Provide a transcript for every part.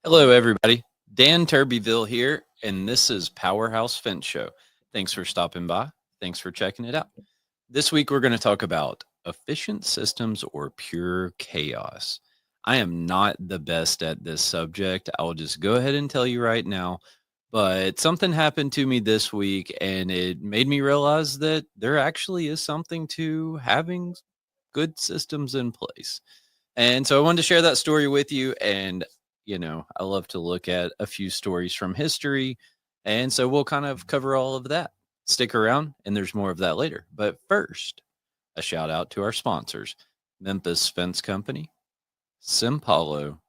Hello, everybody. Dan Turbyville here, and this is Powerhouse Fence Show. Thanks for stopping by. Thanks for checking it out. This week, we're going to talk about efficient systems or pure chaos. I am not the best at this subject. I'll just go ahead and tell you right now. But something happened to me this week, and it made me realize that there actually is something to having good systems in place. And so I wanted to share that story with you. And, I love to look at a few stories from history. And so we'll kind of cover all of that. Stick around, and there's more of that later. But first, a shout out to our sponsors, Memphis Fence Company, Simpalo,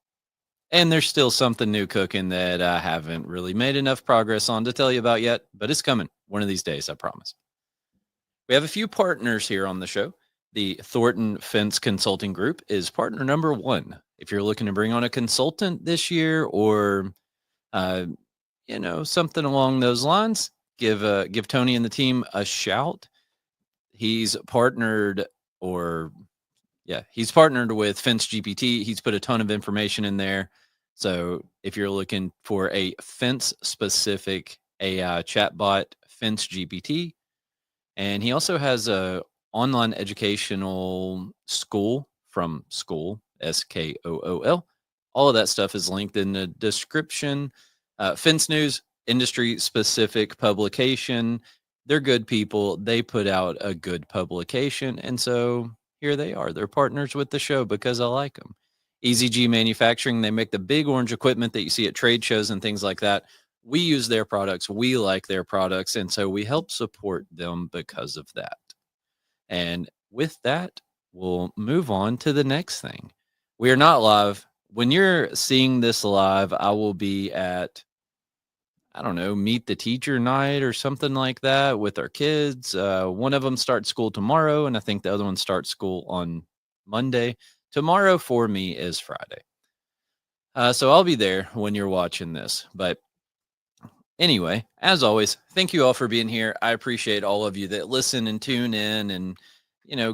and there's still something new cooking that I haven't really made enough progress on to tell you about yet, but it's coming one of these days, I promise. We have a few partners here on the show. The Thornton Fence Consulting Group is partner number one. If you're looking to bring on a consultant this year or, something along those lines, give Tony and the team a shout. He's partnered he's partnered with Fence GPT. He's put a ton of information in there. So if you're looking for a fence specific AI chatbot, Fence GPT, and he also has a online educational school from Skool, Skool. All of that stuff is linked in the description. Fence News, industry specific publication. They're good people. They put out a good publication. And so here they are. They're partners with the show because I like them. EasyG Manufacturing, they make the big orange equipment that you see at trade shows and things like that. We use their products. We like their products. And so we help support them because of that. And with that, we'll move on to the next thing. We are not live. When you're seeing this live, I will be at, I don't know, meet the teacher night or something like that with our kids. One of them starts school tomorrow, and I think the other one starts school on Monday. Tomorrow for me is Friday. So I'll be there when you're watching this. But anyway, as always, thank you all for being here. I appreciate all of you that listen and tune in and,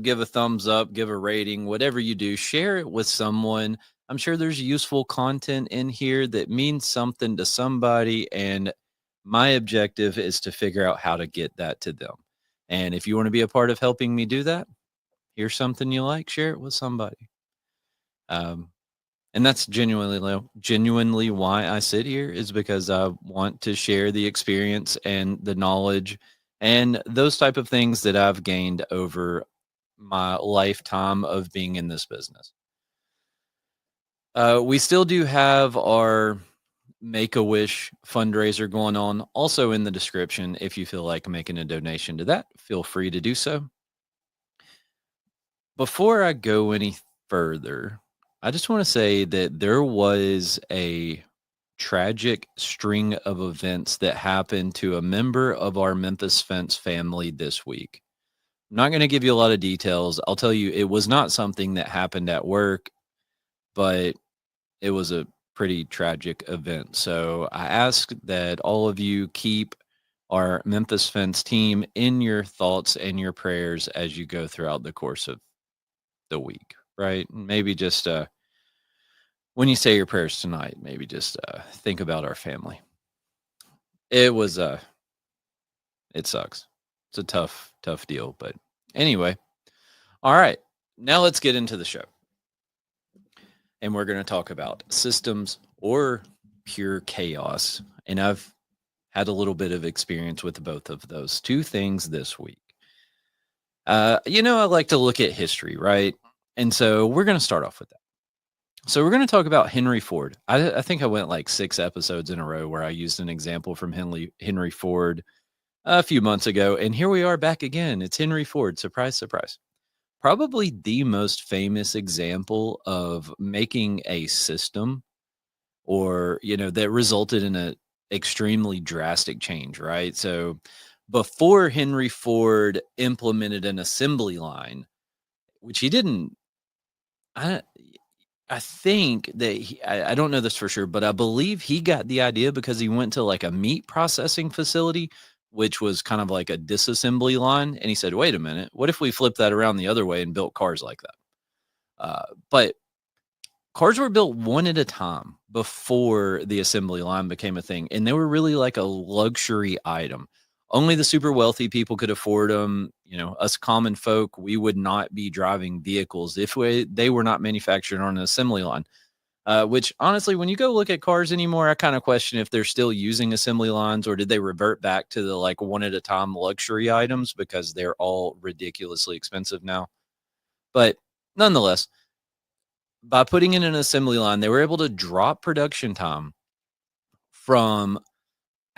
give a thumbs up, give a rating, whatever you do, share it with someone. I'm sure there's useful content in here that means something to somebody. And my objective is to figure out how to get that to them. And if you want to be a part of helping me do that, here's something you like, share it with somebody. And that's genuinely why I sit here, is because I want to share the experience and the knowledge and those type of things that I've gained over my lifetime of being in this business. We still do have our Make-A-Wish fundraiser going on, also in the description. If you feel like making a donation to that, feel free to do so. Before I go any further, I just want to say that there was a tragic string of events that happened to a member of our Memphis Fence family this week. I'm not going to give you a lot of details. I'll tell you, it was not something that happened at work, but it was a pretty tragic event. So I ask that all of you keep our Memphis Fence team in your thoughts and your prayers as you go throughout the course of the week, right? Maybe just when you say your prayers tonight, maybe just think about our family. It sucks. It's a tough deal. But anyway, all right, now let's get into the show. And we're going to talk about systems or pure chaos. And I've had a little bit of experience with both of those two things this week. I like to look at history, right? And so we're going to start off with that. So we're going to talk about Henry Ford. I think I went like 6 episodes in a row where I used an example from Henry Ford a few months ago. And here we are back again. It's Henry Ford. Surprise, surprise. Probably the most famous example of making a system or, that resulted in a extremely drastic change, right? So before Henry Ford implemented an assembly line, which he didn't, I think that I don't know this for sure, but I believe he got the idea because he went to like a meat processing facility, which was kind of like a disassembly line. And he said, wait a minute, what if we flip that around the other way and built cars like that? But cars were built one at a time before the assembly line became a thing, and they were really like a luxury item. Only the super wealthy people could afford them. You know, us common folk, we would not be driving vehicles if they were not manufactured on an assembly line. Which honestly, when you go look at cars anymore, I kind of question if they're still using assembly lines or did they revert back to the like one at a time luxury items because they're all ridiculously expensive now. But nonetheless, by putting in an assembly line, they were able to drop production time from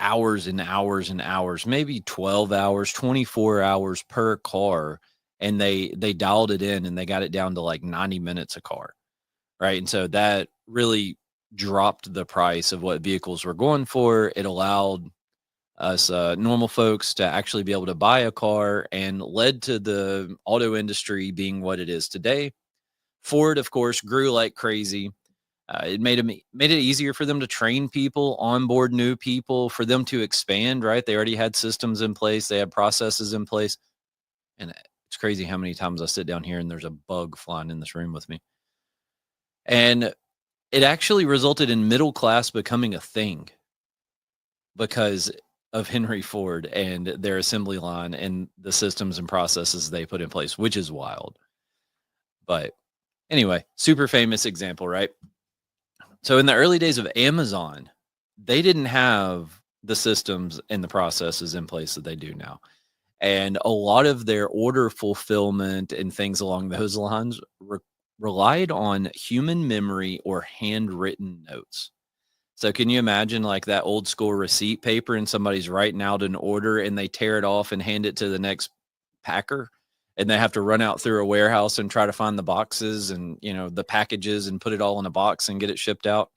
hours and hours and hours, maybe 12 hours, 24 hours per car. And they dialed it in and they got it down to like 90 minutes a car. Right. And so that really dropped the price of what vehicles were going for. It allowed us normal folks to actually be able to buy a car and led to the auto industry being what it is today. Ford, of course, grew like crazy. It made it easier for them to train people, onboard new people, for them to expand. Right, they already had systems in place, they had processes in place, and it's crazy how many times I sit down here and there's a bug flying in this room with me. And it actually resulted in middle class becoming a thing because of Henry Ford and their assembly line and the systems and processes they put in place, which is wild. But anyway, super famous example, right? So in the early days of Amazon, they didn't have the systems and the processes in place that they do now. And a lot of their order fulfillment and things along those lines relied on human memory or handwritten notes. So can you imagine like that old school receipt paper and somebody's writing out an order and they tear it off and hand it to the next packer and they have to run out through a warehouse and try to find the boxes and, you know, the packages and put it all in a box and get it shipped out?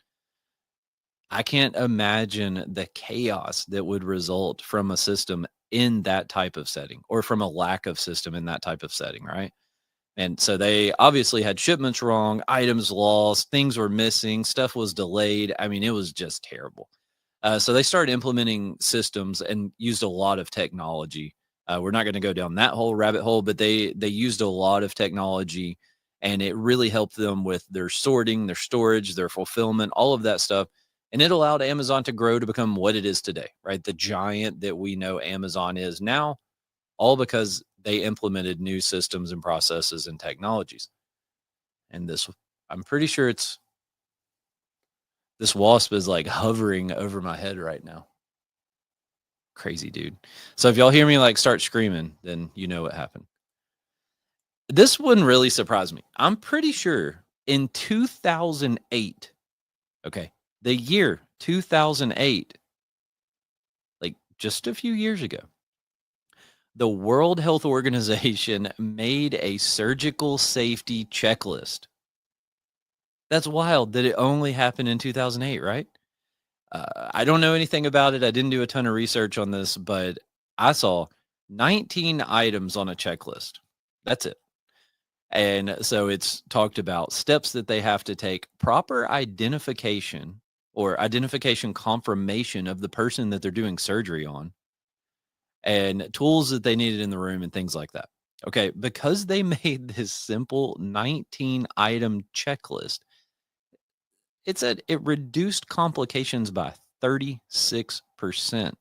I can't imagine the chaos that would result from a system in that type of setting or from a lack of system in that type of setting, right? And so they obviously had shipments wrong, items lost, things were missing, stuff was delayed. I mean, it was just terrible. So they started implementing systems and used a lot of technology. We're not going to go down that whole rabbit hole, but they used a lot of technology, and it really helped them with their sorting, their storage, their fulfillment, all of that stuff. And it allowed Amazon to grow to become what it is today, right? The giant that we know Amazon is now, all because they implemented new systems and processes and technologies. And this, I'm pretty sure this wasp is like hovering over my head right now. Crazy dude. So if y'all hear me like start screaming, then you know what happened. This one really surprised me. I'm pretty sure in 2008, okay, the year 2008, like just a few years ago, the World Health Organization made a surgical safety checklist. That's wild that it only happened in 2008, right? I don't know anything about it. I didn't do a ton of research on this, but I saw 19 items on a checklist. That's it. And so it's talked about steps that they have to take, proper identification or identification confirmation of the person that they're doing surgery on, and tools that they needed in the room and things like that. Okay, because they made this simple 19 item checklist, it said it reduced complications by 36%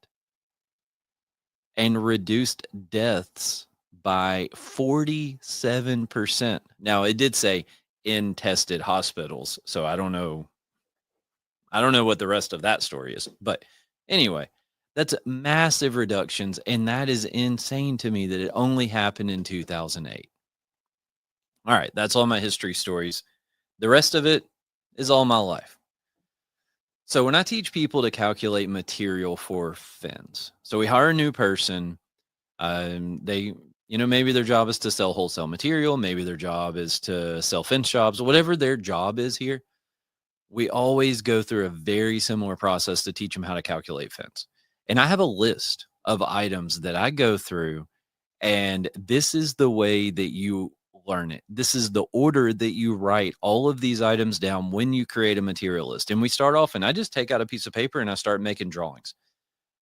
and reduced deaths by 47%. Now, it did say in tested hospitals, so I don't know what the rest of that story is. But anyway, that's massive reductions, and that is insane to me that it only happened in 2008. All right, that's all my history stories. The rest of it is all my life. So when I teach people to calculate material for fins, so we hire a new person, they, maybe their job is to sell wholesale material, maybe their job is to sell fence jobs, whatever their job is here, we always go through a very similar process to teach them how to calculate fins. And I have a list of items that I go through, and this is the way that you learn it. This is the order that you write all of these items down when you create a material list. And we start off, and I just take out a piece of paper and I start making drawings,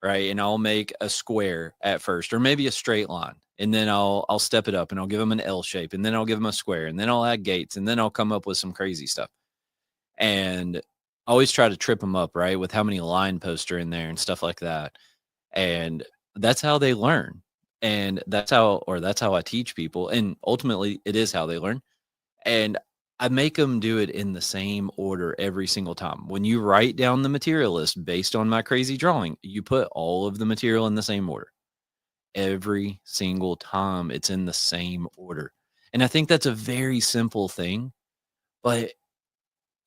right? And I'll make a square at first, or maybe a straight line. And then I'll step it up and I'll give them an L shape, and then I'll give them a square, and then I'll add gates, and then I'll come up with some crazy stuff. And I always try to trip them up, right, with how many line posts are in there and stuff like that. And that's how they learn. And that's how I teach people. And ultimately, it is how they learn. And I make them do it in the same order every single time. When you write down the material list based on my crazy drawing, you put all of the material in the same order. Every single time it's in the same order. And I think that's a very simple thing, but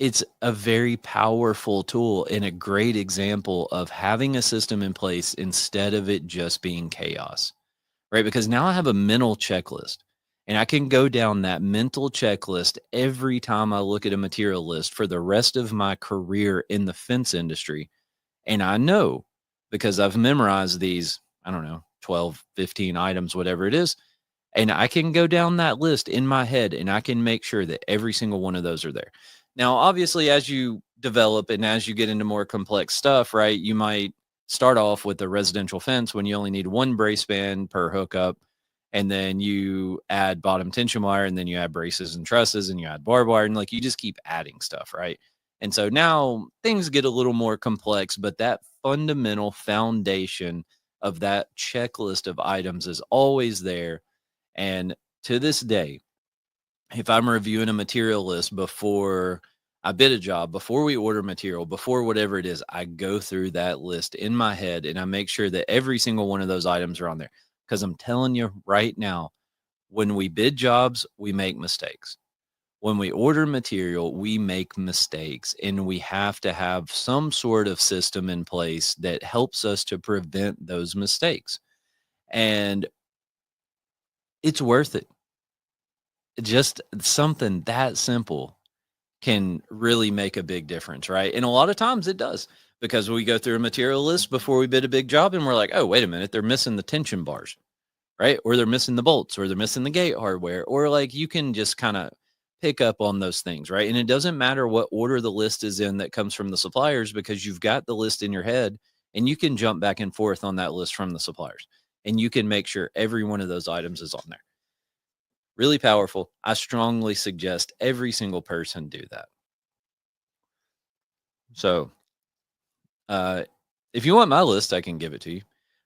it's a very powerful tool and a great example of having a system in place instead of it just being chaos, right? Because now I have a mental checklist and I can go down that mental checklist every time I look at a material list for the rest of my career in the fence industry. And I know because I've memorized these, I don't know, 12, 15 items, whatever it is. And I can go down that list in my head and I can make sure that every single one of those are there. Now, obviously, as you develop and as you get into more complex stuff, right, you might start off with a residential fence when you only need one brace band per hookup. And then you add bottom tension wire and then you add braces and trusses and you add barbed wire and like you just keep adding stuff, right? And so now things get a little more complex, but that fundamental foundation of that checklist of items is always there. And to this day, if I'm reviewing a material list before I bid a job, before we order material, before whatever it is, I go through that list in my head and I make sure that every single one of those items are on there. Because I'm telling you right now, when we bid jobs, we make mistakes. When we order material, we make mistakes, and we have to have some sort of system in place that helps us to prevent those mistakes. And it's worth it. Just something that simple can really make a big difference, right? And a lot of times it does because we go through a material list before we bid a big job and we're like, oh, wait a minute, they're missing the tension bars, right? Or they're missing the bolts or they're missing the gate hardware, or like you can just kind of pick up on those things, right? And it doesn't matter what order the list is in that comes from the suppliers because you've got the list in your head and you can jump back and forth on that list from the suppliers and you can make sure every one of those items is on there. Really powerful. I strongly suggest every single person do that. So, uh, if you want my list, I can give it to you.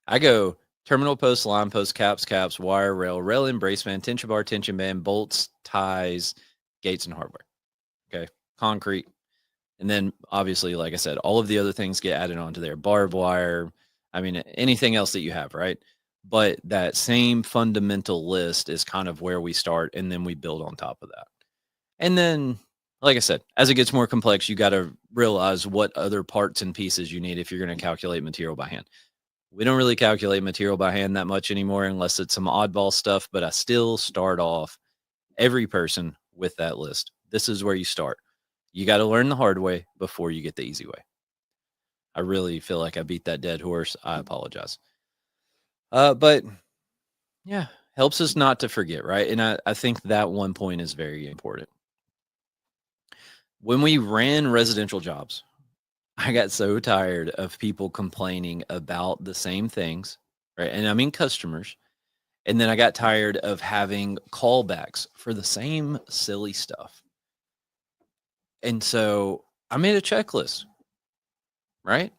I go terminal post, line post, caps, wire, rail and brace band, tension band, bolts, ties, gates, and hardware. Okay. Concrete. And then obviously, like I said, all of the other things get added onto there. Barbed wire. I mean, anything else that you have, right? But that same fundamental list is kind of where we start, and then we build on top of that. And then, like I said, as it gets more complex, you got to realize what other parts and pieces you need if you're going to calculate material by hand. We don't really calculate material by hand that much anymore unless it's some oddball stuff, but I still start off every person with that list. This is where you start. You got to learn the hard way before you get the easy way. I really feel like I beat that dead horse. I apologize. But yeah, helps us not to forget, right? And I think that one point is very important. When we ran residential jobs, I got so tired of people complaining about the same things, right? And I mean customers. And then I got tired of having callbacks for the same silly stuff. And so I made a checklist, right?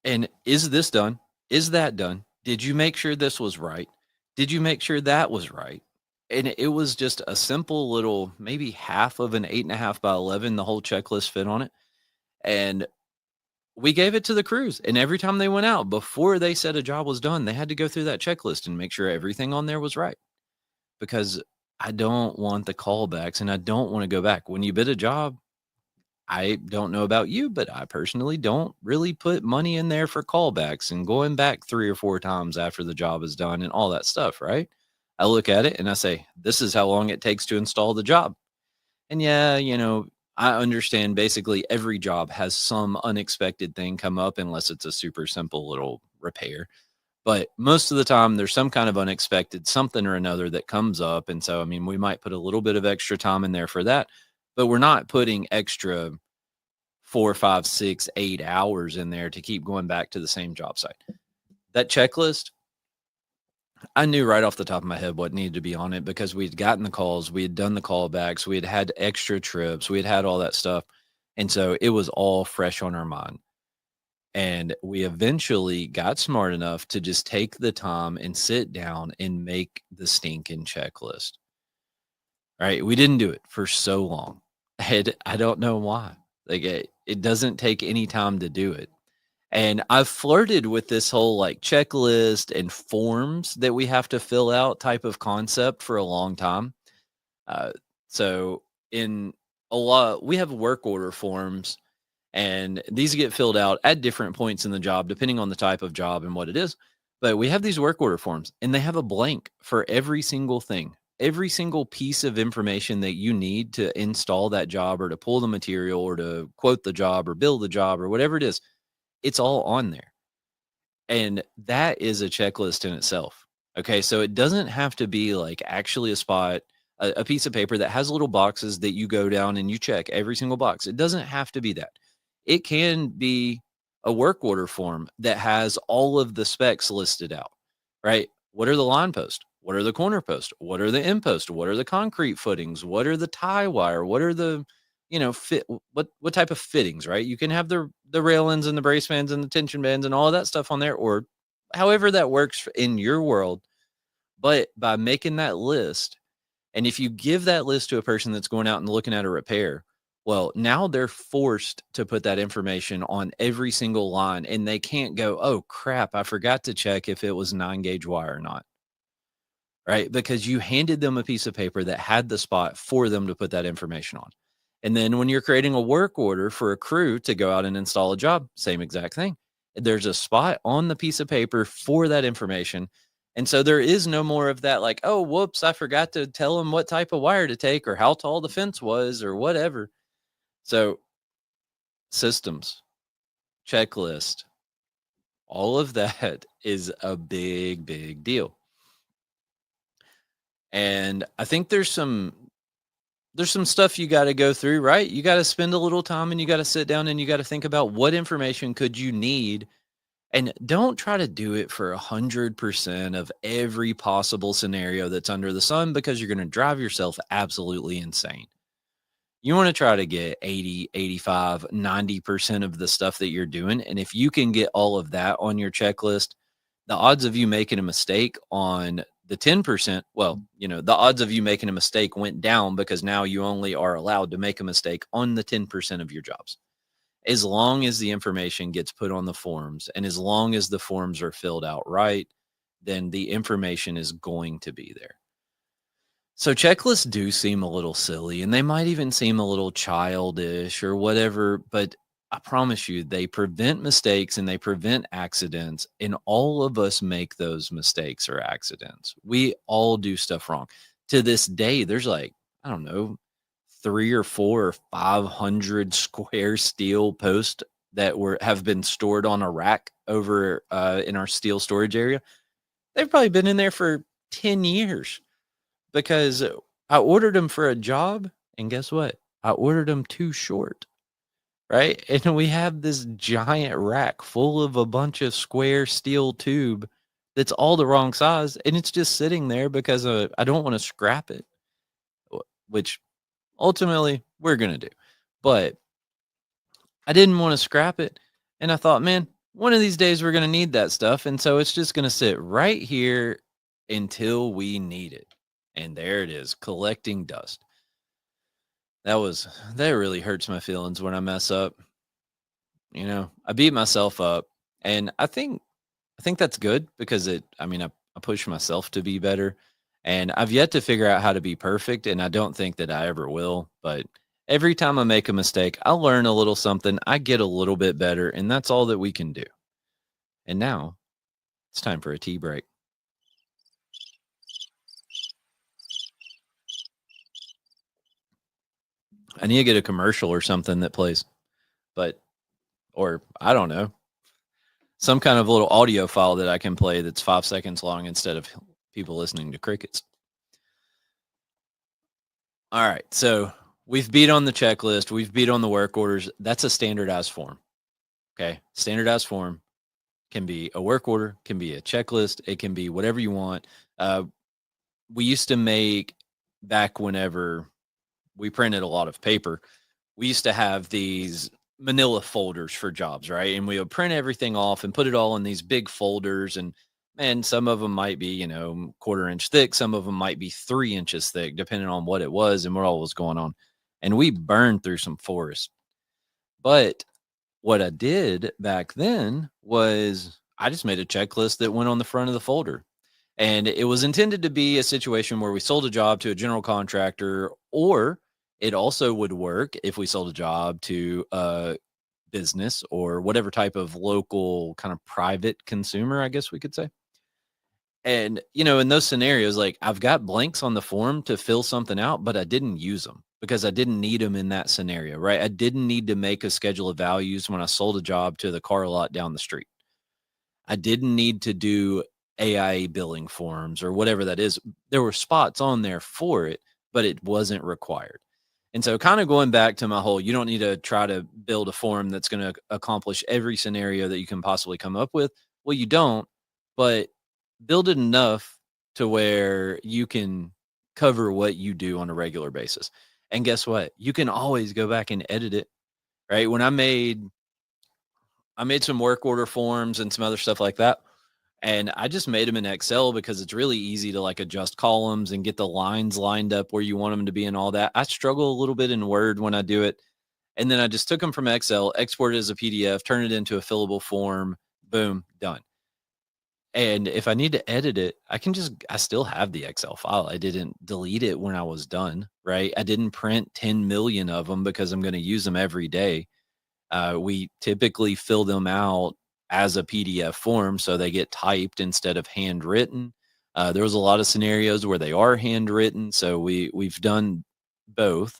And is this done? Is that done? Did you make sure this was right? Did you make sure that was right? And it was just a simple little, maybe half of an 8.5 by 11. The whole checklist fit on it. And we gave it to the crews. And every time they went out, before they said a job was done, they had to go through that checklist and make sure everything on there was right. Because I don't want the callbacks and I don't want to go back. When you bid a job, I don't know about you, but I personally don't really put money in there for callbacks and going back 3 or 4 times after the job is done and all that stuff, right? I look at it and I say, this is how long it takes to install the job. And yeah, I understand basically every job has some unexpected thing come up unless it's a super simple little repair. But most of the time, there's some kind of unexpected something or another that comes up. And so, I mean, we might put a little bit of extra time in there for that, but we're not putting extra 4, 5, 6, 8 hours in there to keep going back to the same job site. That checklist, I knew right off the top of my head what needed to be on it because we had gotten the calls, we had done the callbacks, we had had extra trips, we had had all that stuff. And so it was all fresh on our mind. And we eventually got smart enough to just take the time and sit down and make the stinking checklist. Right? We didn't do it for so long. And I don't know why. Like it doesn't take any time to do it. And I've flirted with this whole like checklist and forms that we have to fill out type of concept for a long time. Uh, so in a lot, we have work order forms, and these get filled out at different points in the job, depending on the type of job and what it is. But we have these work order forms, and they have a blank for every single thing, every single piece of information that you need to install that job or to pull the material or to quote the job or bill the job or whatever it is. It's all on there. And that is a checklist in itself. Okay. So it doesn't have to be like actually a spot, a piece of paper that has little boxes that you go down and you check every single box. It doesn't have to be that. It can be a work order form that has all of the specs listed out, right? What are the line posts? What are the corner posts? What are the end posts? What are the concrete footings? What are the tie wire? What are the fit what type of fittings, right? You can have the railings and the brace bands and the tension bands and all of that stuff on there, or however that works in your world. But by making that list, and if you give that list to a person that's going out and looking at a repair, well, now they're forced to put that information on every single line, and they can't go, oh crap, I forgot to check if it was 9 gauge wire or not, right? Because you handed them a piece of paper that had the spot for them to put that information on. And then when you're creating a work order for a crew to go out and install a job, same exact thing. There's a spot on the piece of paper for that information. And so there is no more of that, like, oh, whoops, I forgot to tell them what type of wire to take or how tall the fence was or whatever. So systems, checklist, all of that is a big, big deal. And I think there's some stuff you got to go through, right? You got to spend a little time and you got to sit down and you got to think about what information could you need. And don't try to do it for 100% of every possible scenario that's under the sun because you're going to drive yourself absolutely insane. You want to try to get 80, 85, 90% of the stuff that you're doing. And if you can get all of that on your checklist, the odds of you making a mistake on the 10%, well, the odds of you making a mistake went down because now you only are allowed to make a mistake on the 10% of your jobs. As long as the information gets put on the forms and as long as the forms are filled out right, then the information is going to be there. So checklists do seem a little silly and they might even seem a little childish or whatever, but I promise you they prevent mistakes and they prevent accidents, and all of us make those mistakes or accidents. We all do stuff wrong. To this day, there's like, I don't know, 3 or 4 or 500 square steel posts that have been stored on a rack over in our steel storage area. They've probably been in there for 10 years because I ordered them for a job, and guess what? I ordered them too short, right? And we have this giant rack full of a bunch of square steel tube that's all the wrong size, and it's just sitting there because I don't want to scrap it, which ultimately we're going to do. But I didn't want to scrap it, and I thought, man, one of these days we're going to need that stuff, and so it's just going to sit right here until we need it. And there it is, collecting dust. That really hurts my feelings when I mess up. I beat myself up, and I think that's good because I push myself to be better, and I've yet to figure out how to be perfect, and I don't think that I ever will, but every time I make a mistake, I learn a little something, I get a little bit better, and that's all that we can do. And now it's time for a tea break. I need to get a commercial or something that plays, but or I don't know, some kind of little audio file that I can play that's 5 seconds long instead of people listening to crickets. All right. So we've beat on the checklist. We've beat on the work orders. That's a standardized form. Okay. Standardized form. can be a work order, can be a checklist, it can be whatever you want. We used to make, back whenever we printed a lot of paper, we used to have these manila folders for jobs, right? And we would print everything off and put it all in these big folders. And some of them might be, quarter inch thick. Some of them might be 3 inches thick, depending on what it was and what all was going on. And we burned through some forest. But what I did back then was I just made a checklist that went on the front of the folder. And it was intended to be a situation where we sold a job to a general contractor, or it also would work if we sold a job to a business or whatever type of local kind of private consumer, I guess we could say. And, in those scenarios, like I've got blanks on the form to fill something out, but I didn't use them because I didn't need them in that scenario, right? I didn't need to make a schedule of values when I sold a job to the car lot down the street. I didn't need to do AIA billing forms or whatever that is. There were spots on there for it, but it wasn't required. And so kind of going back to my whole, you don't need to try to build a form that's going to accomplish every scenario that you can possibly come up with. Well, you don't, but build it enough to where you can cover what you do on a regular basis. And guess what? You can always go back and edit it, right? When I made some work order forms and some other stuff like that. And I just made them in Excel because it's really easy to like adjust columns and get the lines lined up where you want them to be and all that. I struggle a little bit in Word when I do it. And then I just took them from Excel, exported it as a PDF, turn it into a fillable form, boom, done. And if I need to edit it, I still have the Excel file. I didn't delete it when I was done, right? I didn't print 10 million of them because I'm going to use them every day. We typically fill them out as a PDF form, so they get typed instead of handwritten. There was a lot of scenarios where they are handwritten, so we've done both.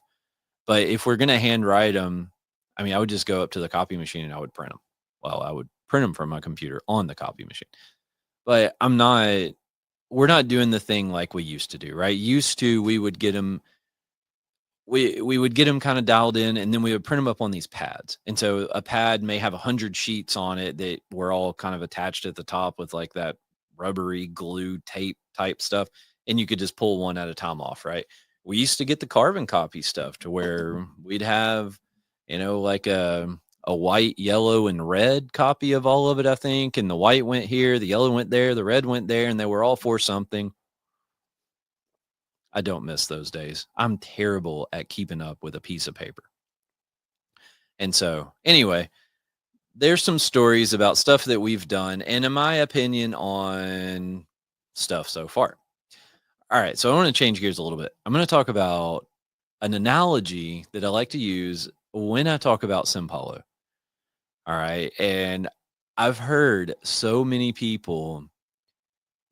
But if we're going to handwrite them, I would just go up to the copy machine and I would print them. Well, I would print them from my computer on the copy machine. But we're not doing the thing like we used to do, right? Used to, we would get them we would get them kind of dialed in, and then we would print them up on these pads. And so a pad may have 100 sheets on it that were all kind of attached at the top with like that rubbery glue tape type stuff. And you could just pull one at a time off, right? We used to get the carbon copy stuff to where we'd have, like a white, yellow, and red copy of all of it, I think. And the white went here, the yellow went there, the red went there, and they were all for something. I don't miss those days. I'm terrible at keeping up with a piece of paper. And so, anyway, there's some stories about stuff that we've done, and in my opinion on stuff so far. All right, so I want to change gears a little bit. I'm going to talk about an analogy that I like to use when I talk about Simpalo. All right, and I've heard so many people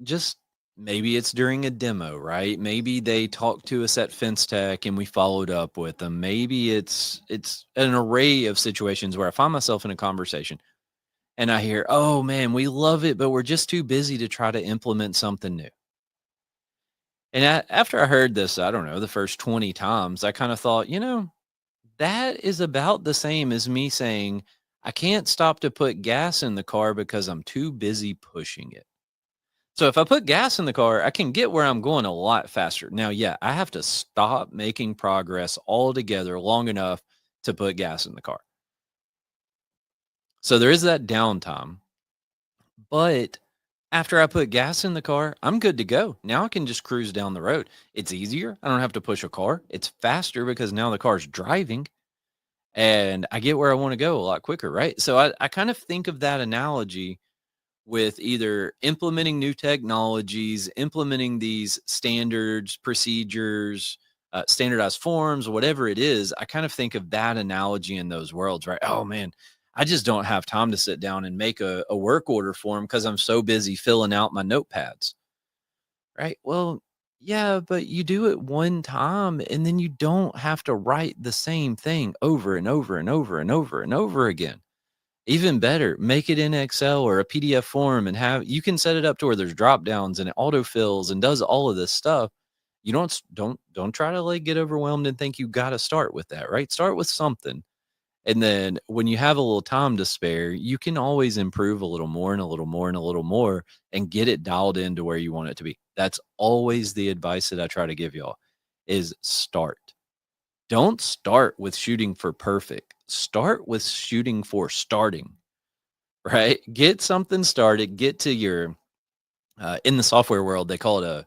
just maybe it's during a demo, right? Maybe they talked to us at Fence Tech and we followed up with them. Maybe it's an array of situations where I find myself in a conversation and I hear, "Oh man, we love it, but we're just too busy to try to implement something new." And after I heard this, I don't know, the first 20 times, I kind of thought, that is about the same as me saying, I can't stop to put gas in the car because I'm too busy pushing it. So if I put gas in the car, I can get where I'm going a lot faster. Now, yeah, I have to stop making progress altogether long enough to put gas in the car. So there is that downtime. But after I put gas in the car, I'm good to go. Now I can just cruise down the road. It's easier. I don't have to push a car. It's faster because now the car's driving and I get where I want to go a lot quicker, right? So I kind of think of that analogy with either implementing new technologies, implementing these standards, procedures, standardized forms, whatever it is. I kind of think of that analogy in those worlds, right? Oh man, I just don't have time to sit down and make a work order form because I'm so busy filling out my notepads, right? Well, yeah, but you do it one time and then you don't have to write the same thing over and over and over and over and over again. Even better, make it in Excel or a PDF form and you can set it up to where there's drop downs and it autofills and does all of this stuff. You don't try to like get overwhelmed and think you got to start with that, right? Start with something And then when you have a little time to spare, you can always improve a little more and a little more and a little more and get it dialed into where you want it to be. That's always the advice that I try to give y'all is start. Don't start with shooting for perfect. Start with shooting for starting, right? Get something started, get to your in the software world, they call it a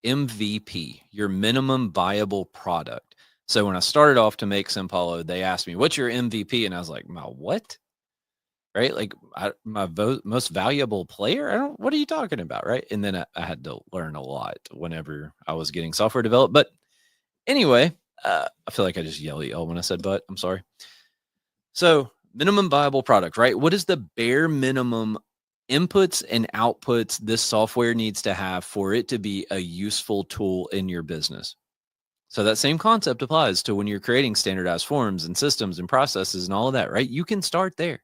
MVP, your minimum viable product. So when I started off to make Simpalo, they asked me, "What's your MVP?" And I was like, "My what?" Right? Like my most valuable player? I don't. What are you talking about? Right? And then I had to learn a lot whenever I was getting software developed. But anyway, I feel like I just yelled at y'all when I said "but." I'm sorry. So minimum viable product, right? What is the bare minimum inputs and outputs this software needs to have for it to be a useful tool in your business? So that same concept applies to when you're creating standardized forms and systems and processes and all of that, right? You can start there.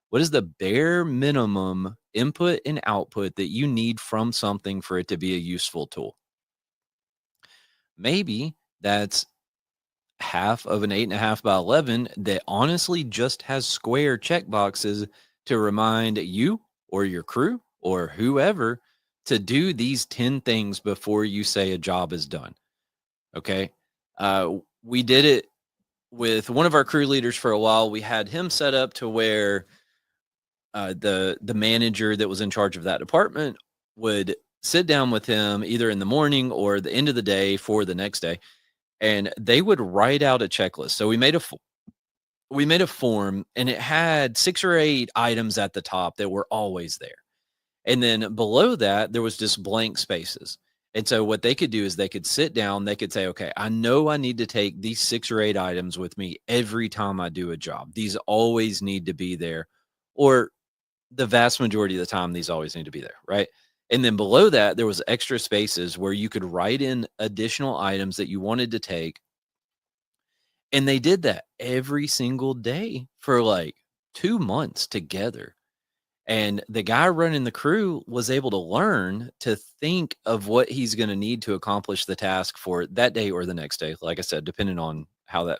What is the bare minimum input and output that you need from something for it to be a useful tool? Maybe that's half of an 8.5 by 11 that honestly just has square check boxes to remind you or your crew or whoever to do these 10 things before you say a job is done. Okay. We did it with one of our crew leaders for a while. We had him set up to where the manager that was in charge of that department would sit down with him either in the morning or the end of the day for the next day, and they would write out a checklist. So we made a form, and it had 6 or 8 items at the top that were always there. And then below that, there was just blank spaces. And so what they could do is they could sit down, they could say, "Okay, I know I need to take these 6 or 8 items with me every time I do a job. These always need to be there." Or the vast majority of the time, these always need to be there, right? And then below that, there was extra spaces where you could write in additional items that you wanted to take, and they did that every single day for like 2 months together. And the guy running the crew was able to learn to think of what he's gonna need to accomplish the task for that day or the next day, like I said, depending on how that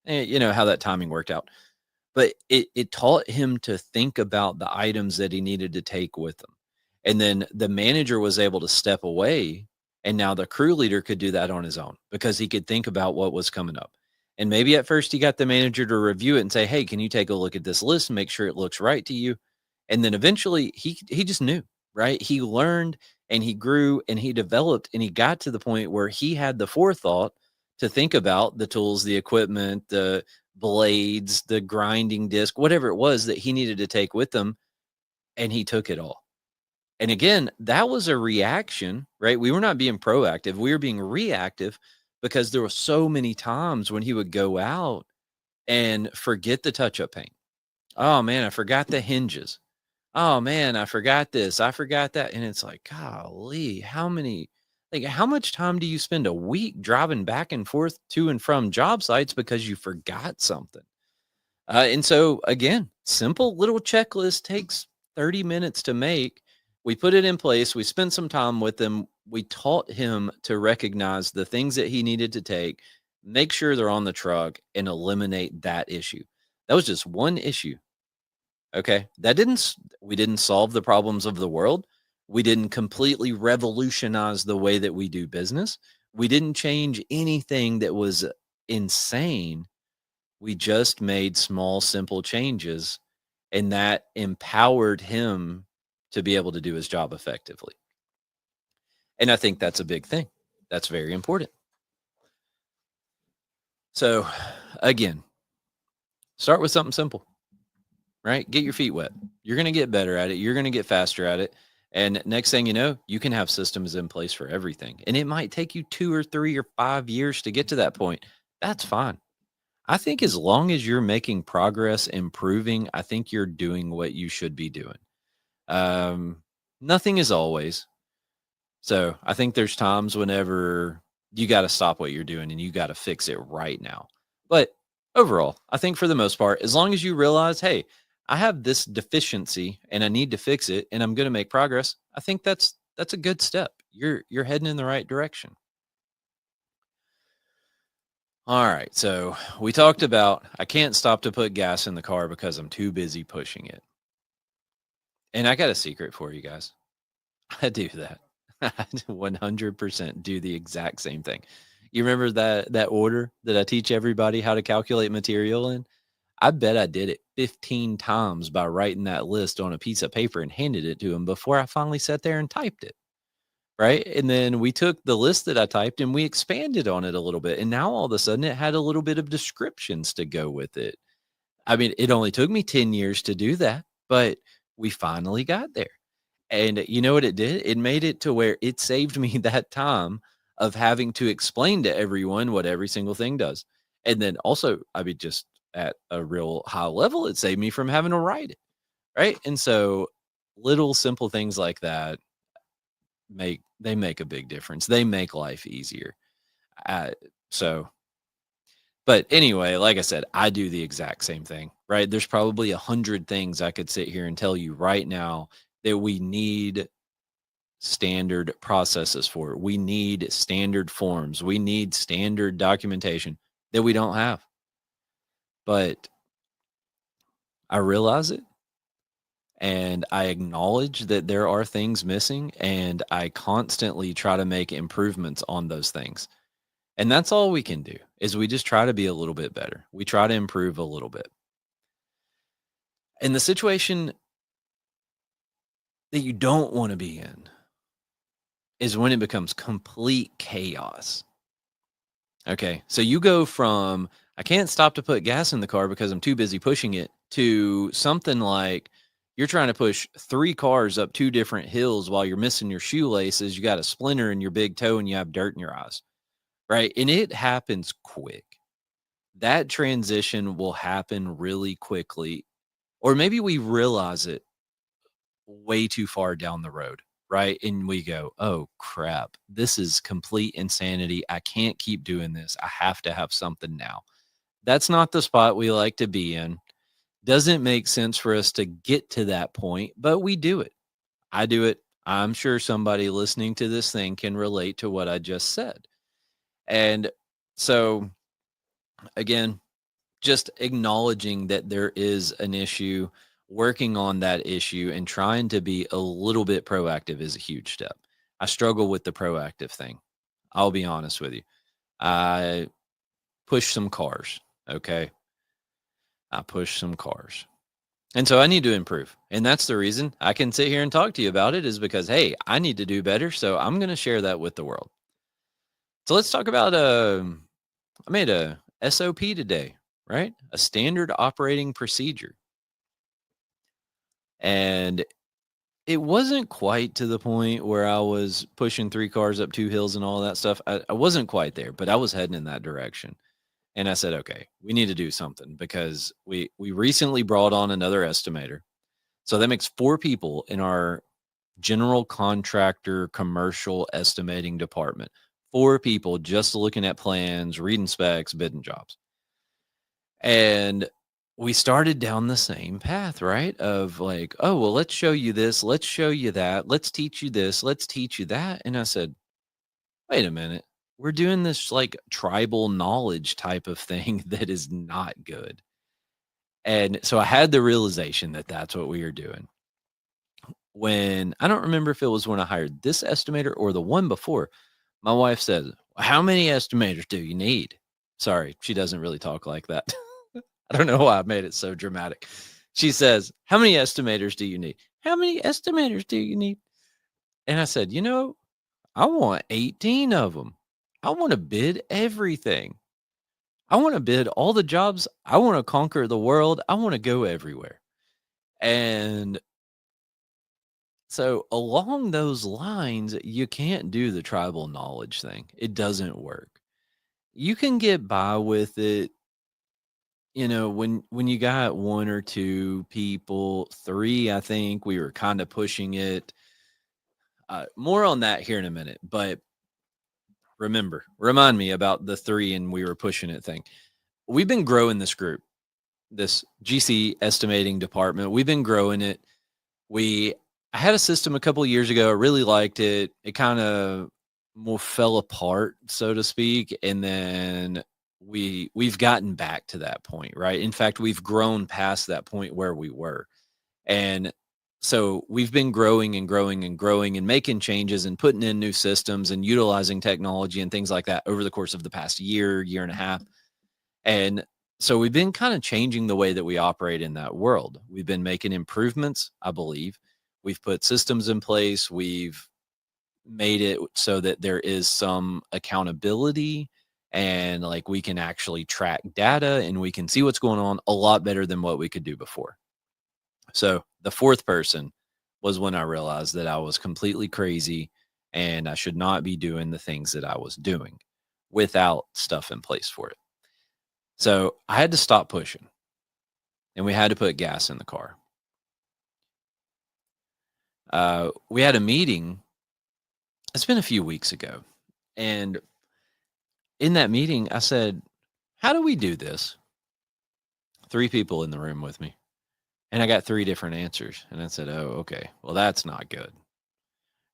how that timing worked out. But it taught him to think about the items that he needed to take with him. And then the manager was able to step away, and now the crew leader could do that on his own because he could think about what was coming up. And maybe at first he got the manager to review it and say, "Hey, can you take a look at this list and make sure it looks right to you?" And then eventually he just knew, right? He learned and he grew and he developed and he got to the point where he had the forethought to think about the tools, the equipment, the blades, the grinding disc, whatever it was that he needed to take with him, and he took it all. And again, that was a reaction, right? We were not being proactive. We were being reactive because there were so many times when he would go out and forget the touch-up paint. Oh man, I forgot the hinges. Oh man, I forgot this. I forgot that. And it's like, golly, how much time do you spend a week driving back and forth to and from job sites because you forgot something? And so again, simple little checklist takes 30 minutes to make. We put it in place. We spent some time with him. We taught him to recognize the things that he needed to take, make sure they're on the truck, and eliminate that issue. That was just one issue. Okay. We didn't solve the problems of the world. We didn't completely revolutionize the way that we do business. We didn't change anything that was insane. We just made small, simple changes, and that empowered him to be able to do his job effectively. And I think that's a big thing. That's very important. So, again, start with something simple, right? Get your feet wet. You're going to get better at it. You're going to get faster at it. And next thing you know, you can have systems in place for everything. And it might take you 2 or 3 or 5 years to get to that point. That's fine. I think as long as you're making progress, improving, I think you're doing what you should be doing. Um, Nothing is always. So I think there's times whenever you got to stop what you're doing and you got to fix it right now. But overall, I think for the most part, as long as you realize, hey, I have this deficiency and I need to fix it and I'm going to make progress, I think that's a good step. You're heading in the right direction. All right. So we talked about I can't stop to put gas in the car because I'm too busy pushing it. And I got a secret for you guys. I do that. I 100% do the exact same thing. You remember that order that I teach everybody how to calculate material in? I bet I did it 15 times by writing that list on a piece of paper and handed it to him before I finally sat there and typed it. Right. And then we took the list that I typed and we expanded on it a little bit. And now all of a sudden it had a little bit of descriptions to go with it. I mean, it only took me 10 years to do that, but we finally got there. And you know what it did? It made it to where it saved me that time of having to explain to everyone what every single thing does. And then also, I mean, just at a real high level, it saved me from having to write it. Right. And so little simple things like that make a big difference. They make life easier. Uh, so but anyway, like I said, I do the exact same thing, right? There's probably 100 things I could sit here and tell you right now that we need standard processes for. We need standard forms. We need standard documentation that we don't have. But I realize it and I acknowledge that there are things missing and I constantly try to make improvements on those things. And that's all we can do is we just try to be a little bit better. We try to improve a little bit. And the situation that you don't want to be in is when it becomes complete chaos. Okay. So you go from, I can't stop to put gas in the car because I'm too busy pushing it, to something like you're trying to push 3 cars up 2 different hills while you're missing your shoelaces. You got a splinter in your big toe and you have dirt in your eyes. Right. And it happens quick. That transition will happen really quickly. Or maybe we realize it way too far down the road, right? And we go, oh crap, this is complete insanity. I can't keep doing this. I have to have something now. That's not the spot we like to be in. Doesn't make sense for us to get to that point, but we do it. I do it. I'm sure somebody listening to this thing can relate to what I just said. And so, again, just acknowledging that there is an issue, working on that issue, and trying to be a little bit proactive is a huge step. I struggle with the proactive thing. I'll be honest with you. I push some cars. Okay. I push some cars. And so I need to improve. And that's the reason I can sit here and talk to you about it, is because, hey, I need to do better. So I'm going to share that with the world. So let's talk about I made a SOP today, right? A standard operating procedure. And it wasn't quite to the point where I was pushing 3 cars up 2 hills and all that stuff. I wasn't quite there, but I was heading in that direction. And I said, okay, we need to do something because we recently brought on another estimator. So that makes 4 people in our general contractor commercial estimating department. 4 people just looking at plans, reading specs, bidding jobs. And we started down the same path, right? Of like, oh, well, let's show you this, let's show you that, let's teach you this, let's teach you that. And I said, wait a minute, we're doing this like tribal knowledge type of thing that is not good. And so I had the realization that that's what we are doing. When I don't remember if it was when I hired this estimator or the one before, my wife said, how many estimators do you need? Sorry, she doesn't really talk like that. I don't know why I made it so dramatic. She says, how many estimators do you need? How many estimators do you need? And I said, I want 18 of them. I want to bid everything. I want to bid all the jobs. I want to conquer the world. I want to go everywhere. And so along those lines, you can't do the tribal knowledge thing. It doesn't work. You can get by with it, when you got 1 or 2 people, 3, I think we were kind of pushing it. More on that here in a minute, but remind me about the 3 and we were pushing it thing. We've been growing this group, this GC estimating department. We've been growing it. I had a system a couple of years ago. I really liked it. It kind of more fell apart, so to speak. And then we've gotten back to that point, right? In fact, we've grown past that point where we were. And so we've been growing and growing and growing and making changes and putting in new systems and utilizing technology and things like that over the course of the past year, year and a half. And so we've been kind of changing the way that we operate in that world. We've been making improvements, I believe. We've put systems in place. We've made it so that there is some accountability and like we can actually track data and we can see what's going on a lot better than what we could do before. So the fourth person was when I realized that I was completely crazy and I should not be doing the things that I was doing without stuff in place for it. So I had to stop pushing and we had to put gas in the car. We had a meeting. It's been a few weeks ago. And in that meeting, I said, how do we do this? 3 people in the room with me. And I got 3 different answers. And I said, oh, okay. Well, that's not good.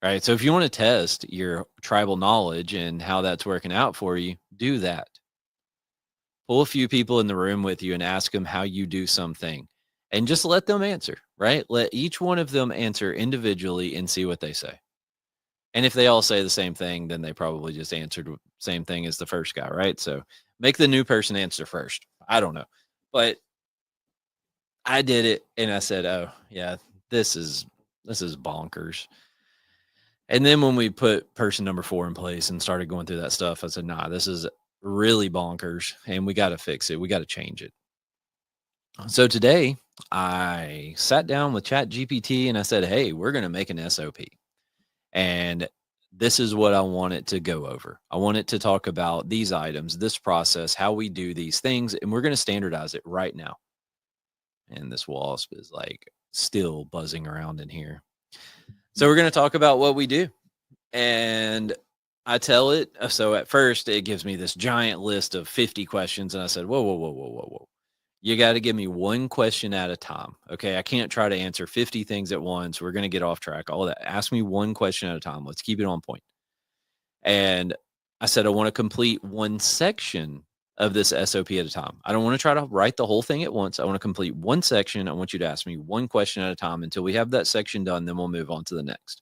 Right. So if you want to test your tribal knowledge and how that's working out for you, do that. Pull a few people in the room with you and ask them how you do something and just let them answer, right? Let each one of them answer individually and see what they say. And if they all say the same thing, then they probably just answered the same thing as the first guy, right? So make the new person answer first. I don't know. But I did it and I said, "Oh, yeah, this is bonkers." And then when we put person number 4 in place and started going through that stuff, I said, "Nah, this is really bonkers and we got to fix it. We got to change it." So today I sat down with Chat GPT and I said, "Hey, we're going to make an SOP." And this is what I want it to go over. I want it to talk about these items, this process, how we do these things, and we're going to standardize it right now. And this wasp is like still buzzing around in here. So we're going to talk about what we do. And I tell it. So at first, it gives me this giant list of 50 questions. And I said, whoa, whoa, whoa, whoa, whoa, whoa. You got to give me one question at a time. Okay. I can't try to answer 50 things at once. We're going to get off track. All that. Ask me one question at a time. Let's keep it on point. And I said, I want to complete one section of this SOP at a time. I don't want to try to write the whole thing at once. I want to complete one section. I want you to ask me one question at a time until we have that section done. Then we'll move on to the next.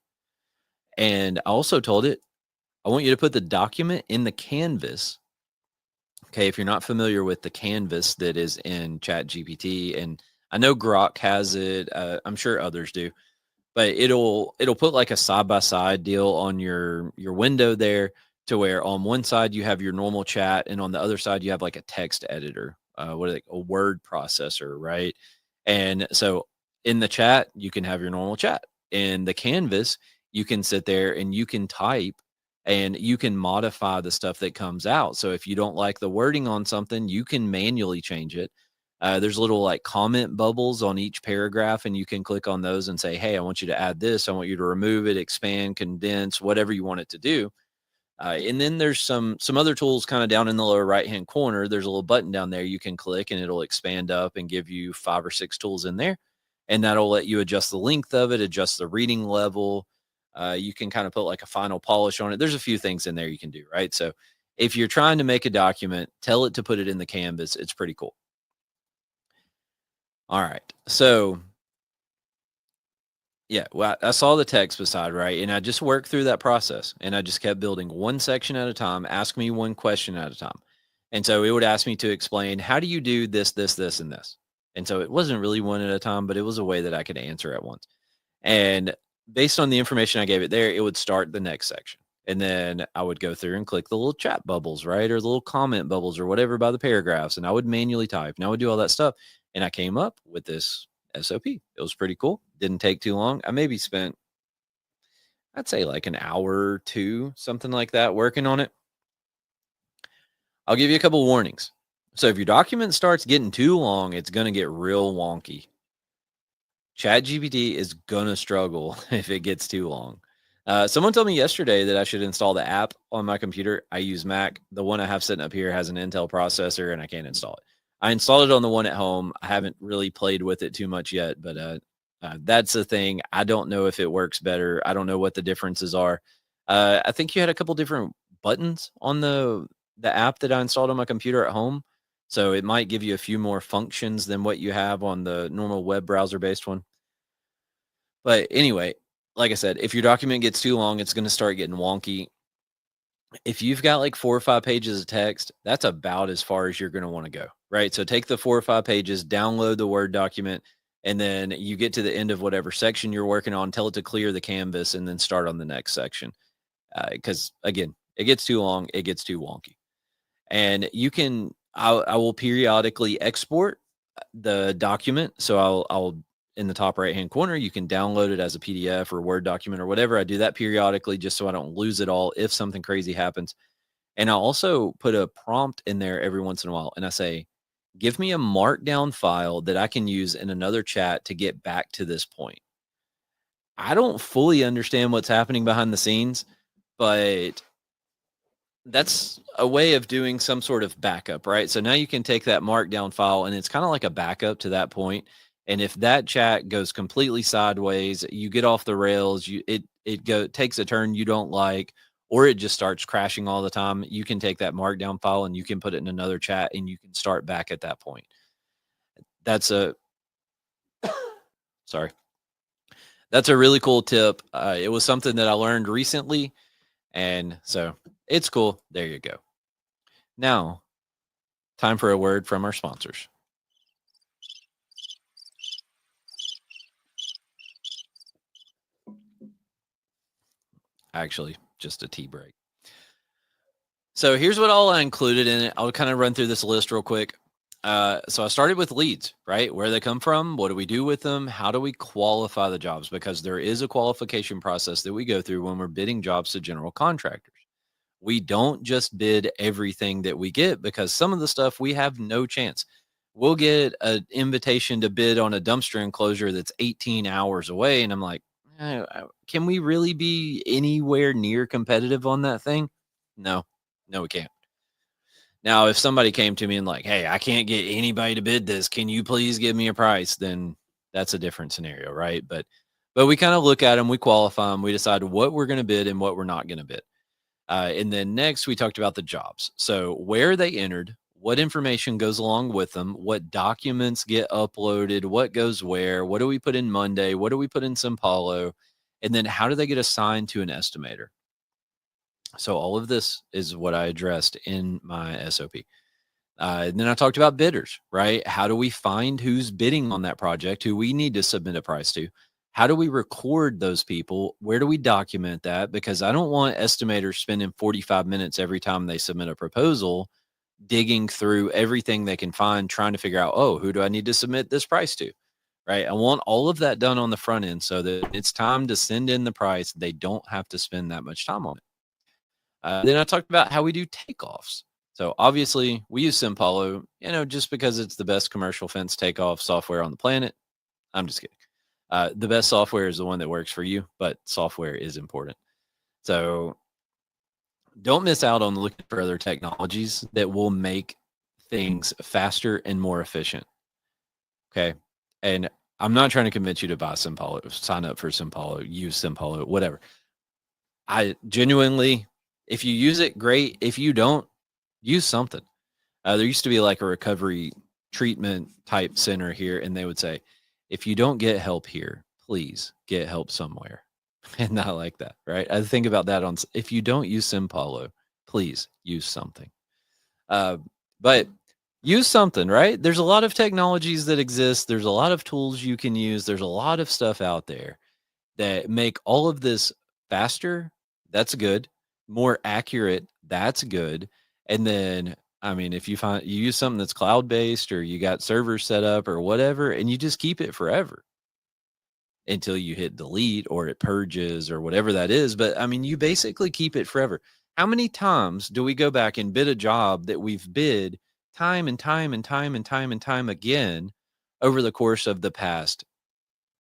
And I also told it, I want you to put the document in the canvas. Okay, if you're not familiar with the canvas that is in Chat GPT, and I know Grok has it, I'm sure others do, but it'll put like a side by side deal on your window there, to where on one side you have your normal chat, and on the other side you have like a text editor, a word processor, right? And so in the chat you can have your normal chat. In the canvas, you can sit there and you can type and you can modify the stuff that comes out. So if you don't like the wording on something, you can manually change it. There's little like comment bubbles on each paragraph, and you can click on those and say, hey, I want you to add this. I want you to remove it, expand, condense, whatever you want it to do. And then there's some other tools kind of down in the lower right-hand corner. There's a little button down there you can click and it'll expand up and give you 5 or 6 tools in there. And that'll let you adjust the length of it, adjust the reading level. You can kind of put like a final polish on it. There's a few things in there you can do, right? So if you're trying to make a document, tell it to put it in the canvas. It's pretty cool. All right. So yeah, well, I saw the text beside, right? And I just worked through that process and I just kept building one section at a time, ask me one question at a time. And so it would ask me to explain, how do you do this, this, this, and this? And so it wasn't really one at a time, but it was a way that I could answer at once. And based on the information I gave it there, it would start the next section. And then I would go through and click the little chat bubbles, right? Or the little comment bubbles or whatever by the paragraphs. And I would manually type and I would do all that stuff. And I came up with this SOP. It was pretty cool. Didn't take too long. I maybe spent, I'd say like an hour or 2, something like that, working on it. I'll give you a couple warnings. So if your document starts getting too long, it's going to get real wonky. ChatGPT is going to struggle if it gets too long. Someone told me yesterday that I should install the app on my computer. I use Mac. The one I have sitting up here has an Intel processor and I can't install it. I installed it on the one at home. I haven't really played with it too much yet, but that's the thing. I don't know if it works better. I don't know what the differences are. I think you had a couple different buttons on the the app that I installed on my computer at home. So it might give you a few more functions than what you have on the normal web browser based one. But anyway, like I said, if your document gets too long, it's going to start getting wonky. If you've got like 4 or 5 pages of text, that's about as far as you're going to want to go, right? So take the 4 or 5 pages, download the Word document, and then you get to the end of whatever section you're working on, tell it to clear the canvas, and then start on the next section. Because again, it gets too long, it gets too wonky. And you can, I will periodically export the document. So I'll in the top right hand corner, you can download it as a PDF or Word document or whatever. I do that periodically just so I don't lose it all if something crazy happens. And I'll also put a prompt in there every once in a while. And I say, give me a markdown file that I can use in another chat to get back to this point. I don't fully understand what's happening behind the scenes, but that's a way of doing some sort of backup, right? So now you can take that markdown file and it's kind of like a backup to that point. And if that chat goes completely sideways, you get off the rails, it takes a turn you don't like, or it just starts crashing all the time, you can take that markdown file and you can put it in another chat and you can start back at that point. That's a sorry. That's a really cool tip. It was something that I learned recently, and so it's cool. There you go. Now, time for a word from our sponsors. Actually, just a tea break. So here's what all I included in it. I'll kind of run through this list real quick. So I started with leads, right? Where they come from, what do we do with them? How do we qualify the jobs? Because there is a qualification process that we go through when we're bidding jobs to general contractors. We don't just bid everything that we get because some of the stuff we have no chance. We'll get an invitation to bid on a dumpster enclosure that's 18 hours away. And I'm like, can we really be anywhere near competitive on that thing? No, we can't. Now, if somebody came to me and like, hey, I can't get anybody to bid this, can you please give me a price? Then that's a different scenario, right? But we kind of look at them, we qualify them, we decide what we're going to bid and what we're not going to bid. And then next, we talked about the jobs. So where they entered, what information goes along with them, what documents get uploaded, what goes where, what do we put in Monday, what do we put in Simpalo, and then how do they get assigned to an estimator? So all of this is what I addressed in my SOP. And then I talked about bidders, right? How do we find who's bidding on that project, who we need to submit a price to? How do we record those people? Where do we document that? Because I don't want estimators spending 45 minutes every time they submit a proposal, digging through everything they can find, trying to figure out, oh, who do I need to submit this price to? Right. I want all of that done on the front end so that it's time to send in the price. They don't have to spend that much time on it. Then I talked about how we do takeoffs. So obviously we use Simpalo, just because it's the best commercial fence takeoff software on the planet. I'm just kidding. The best software is the one that works for you, but software is important. So don't miss out on looking for other technologies that will make things faster and more efficient. Okay. And I'm not trying to convince you to buy Simpalo, sign up for Simpalo, use Simpalo, whatever. I genuinely, if you use it, great. If you don't, use something. There used to be like a recovery treatment type center here, and they would say, if you don't get help here, please get help somewhere. And not like that, right? I think about that if you don't use Simpalo, please use something. But use something, right? There's a lot of technologies that exist. There's a lot of tools you can use. There's a lot of stuff out there that make all of this faster. That's good. More accurate. That's good. And then, I mean, if you use something that's cloud-based or you got servers set up or whatever, and you just keep it forever until you hit delete or it purges or whatever that is. But I mean, you basically keep it forever. How many times do we go back and bid a job that we've bid time and time and time and time and time again over the course of the past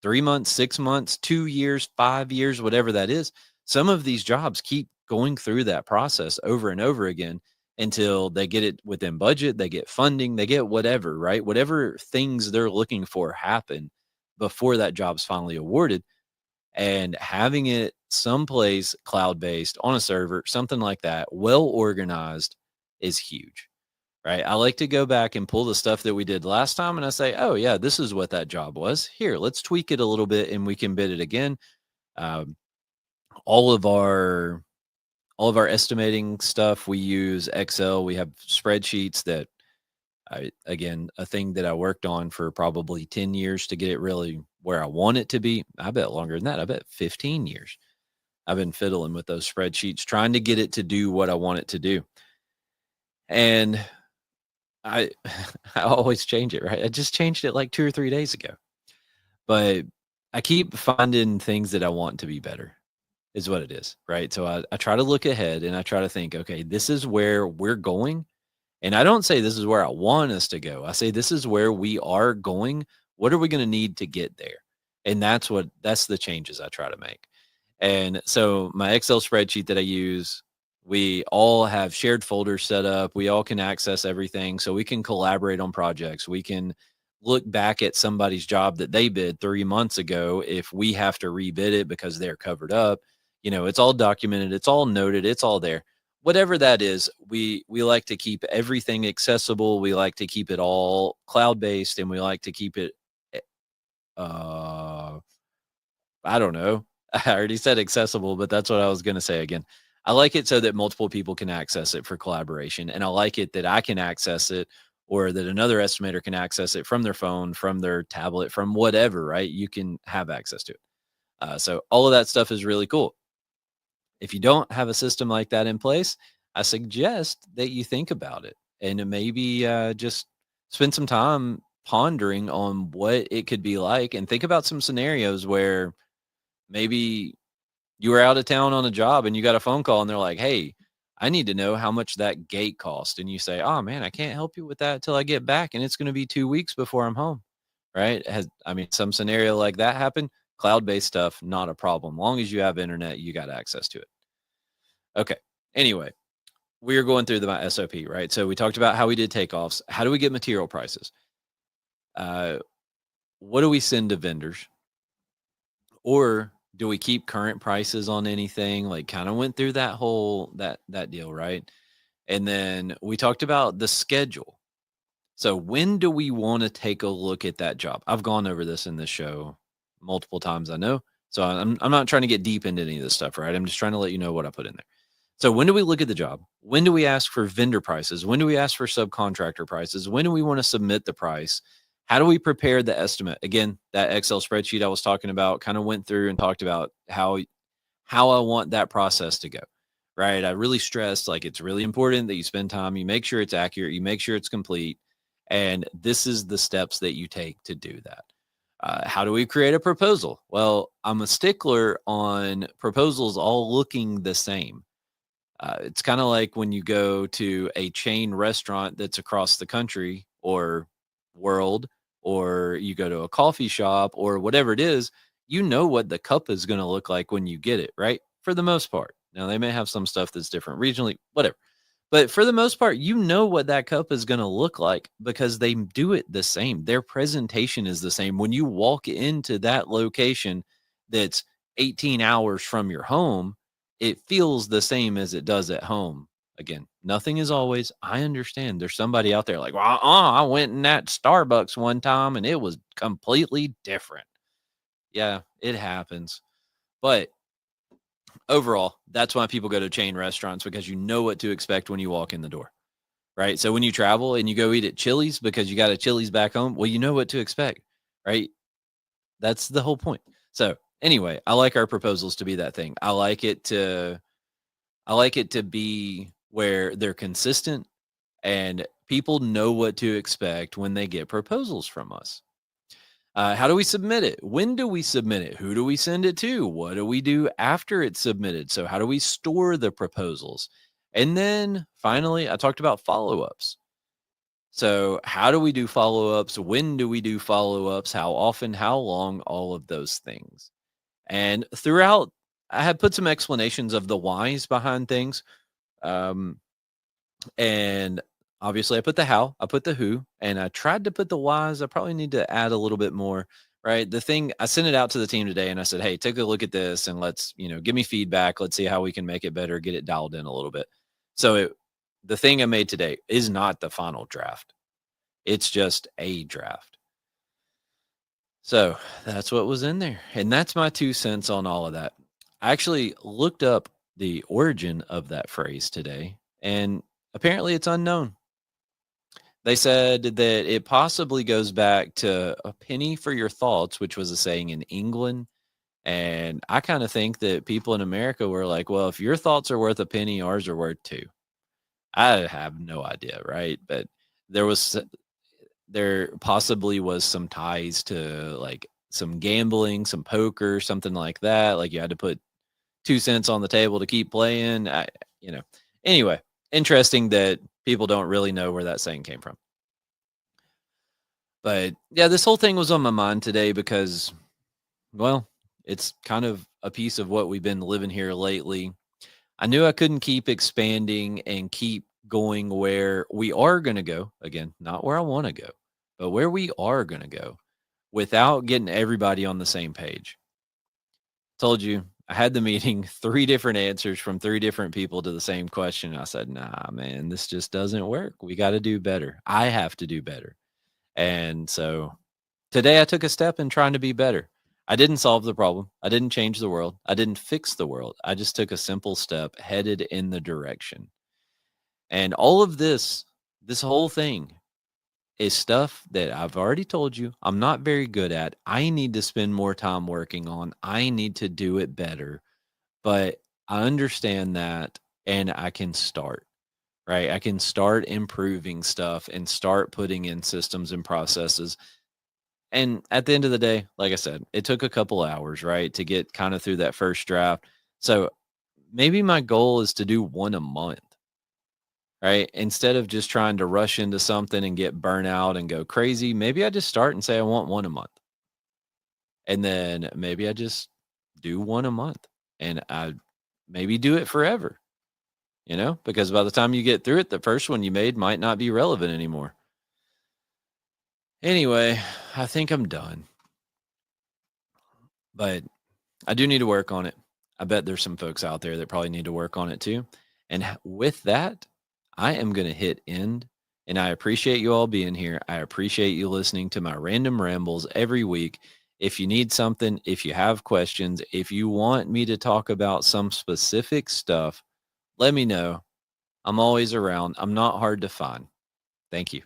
3 months, 6 months, 2 years, 5 years, whatever that is? Some of these jobs keep going through that process over and over again until they get it within budget, they get funding, they get whatever, right? Whatever things they're looking for happen before that job's finally awarded. And having it someplace cloud-based on a server, something like that, well organized, is huge, right? I like to go back and pull the stuff that we did last time and I say, oh, yeah, this is what that job was. Here, let's tweak it a little bit and we can bid it again. Um, all of our estimating stuff, we use Excel. We have spreadsheets that again, a thing that I worked on for probably 10 years to get it really where I want it to be. I bet longer than that. I bet 15 years. I've been fiddling with those spreadsheets, trying to get it to do what I want it to do. And I I always change it, right? I just changed it like 2 or 3 days ago. But I keep finding things that I want to be better is what it is, right? So I try to look ahead and I try to think, okay, this is where we're going. And I don't say this is where I want us to go. I say this is where we are going. What are we going to need to get there? And that's the changes I try to make. And so my Excel spreadsheet that I use, we all have shared folders set up. We all can access everything so we can collaborate on projects. We can look back at somebody's job that they bid 3 months ago if we have to rebid it because they're covered up. It's all documented, it's all noted, it's all there. Whatever that is, we like to keep everything accessible. We like to keep it all cloud-based and we like to keep it eh, uh I don't know. I already said accessible, but that's what I was going to say again. I like it so that multiple people can access it for collaboration. And I like it that I can access it or that another estimator can access it from their phone, from their tablet, from whatever, right? You can have access to it. So all of that stuff is really cool. If you don't have a system like that in place, I suggest that you think about it and maybe just spend some time pondering on what it could be like and think about some scenarios where maybe you were out of town on a job and you got a phone call and they're like, "Hey, I need to know how much that gate cost." And you say, "Oh man, I can't help you with that till I get back and it's going to be 2 weeks before I'm home." Right? Some scenario like that happen, cloud-based stuff not a problem. Long as you have internet, you got access to it. Okay. Anyway, we're going through my SOP, right? So we talked about how we did takeoffs. How do we get material prices? Uh what do we send to vendors? Or do we keep current prices on anything? Like kind of went through that whole that deal, right? And then we talked about the schedule. So when do we want to take a look at that job? I've gone over this in this show multiple times, I know. So I'm not trying to get deep into any of this stuff, right? I'm just trying to let you know what I put in there. So when do we look at the job? When do we ask for vendor prices? When do we ask for subcontractor prices? When do we want to submit the price? How do we prepare the estimate? Again, that Excel spreadsheet I was talking about kind of went through and talked about how I want that process to go. Right? I really stressed like it's really important that you spend time, you make sure it's accurate, you make sure it's complete, and this is the steps that you take to do that. How do we create a proposal? Well, I'm a stickler on proposals all looking the same. It's kind of like when you go to a chain restaurant that's across the country or world, or you go to a coffee shop or whatever it is, you know what the cup is going to look like when you get it, right? For the most part. Now, they may have some stuff that's different regionally, whatever. But for the most part, you know what that cup is going to look like because they do it the same. Their presentation is the same. When you walk into that location that's 18 hours from your home, it feels the same as it does at home. Again, nothing is always. I understand there's somebody out there like, well, I went in that Starbucks one time and it was completely different. Yeah, it happens. But overall, that's why people go to chain restaurants because you know what to expect when you walk in the door, right? So when you travel and you go eat at Chili's because you got a Chili's back home, well, you know what to expect, right? That's the whole point. So anyway, I like our proposals to be that thing. I like it to be where they're consistent and people know what to expect when they get proposals from us. How do we submit it? When do we submit it? Who do we send it to? What do we do after it's submitted? So, how do we store the proposals? And then finally, I talked about follow ups. So, how do we do follow ups? When do we do follow ups? How often? How long? All of those things. And throughout, I had put some explanations of the whys behind things. Um, and obviously, I put the how, I put the who, and I tried to put the whys. I probably need to add a little bit more, right? The thing, I sent it out to the team today and I said, hey, take a look at this and let's, give me feedback. Let's see how we can make it better, get it dialed in a little bit. So the thing I made today is not the final draft. It's just a draft. So that's what was in there. And that's my 2 cents on all of that. I actually looked up the origin of that phrase today, and apparently it's unknown. They said that it possibly goes back to a penny for your thoughts, which was a saying in England. And I kind of think that people in America were like, well, if your thoughts are worth a penny, ours are worth two. I have no idea, right? But there was there possibly was some ties to like some gambling, some poker, something like that. Like you had to put 2 cents on the table to keep playing. You know, anyway, interesting that people don't really know where that saying came from. But yeah, this whole thing was on my mind today because, well, it's kind of a piece of what we've been living here lately. I knew I couldn't keep expanding and keep going where we are going to go. Again, not where I want to go, but where we are going to go without getting everybody on the same page. Told you I had the meeting, 3 different answers from 3 different people to the same question. I said, nah, man, this just doesn't work. We got to do better. I have to do better. And so today I took a step in trying to be better. I didn't solve the problem. I didn't change the world. I didn't fix the world. I just took a simple step headed in the direction. And all of this whole thing is stuff that I've already told you I'm not very good at. I need to spend more time working on. I need to do it better. But I understand that and I can start, right? I can start improving stuff and start putting in systems and processes. And at the end of the day, like I said, it took a couple hours, right, to get kind of through that first draft. So maybe my goal is to do one a month, right? Instead of just trying to rush into something and get burnout and go crazy, maybe I just start and say I want one a month. And then maybe I just do one a month and I maybe do it forever, because by the time you get through it, the first one you made might not be relevant anymore. Anyway, I think I'm done, but I do need to work on it. I bet there's some folks out there that probably need to work on it too. And with that, I am going to hit end. And I appreciate you all being here. I appreciate you listening to my random rambles every week. If you need something, if you have questions, if you want me to talk about some specific stuff, let me know. I'm always around. I'm not hard to find. Thank you.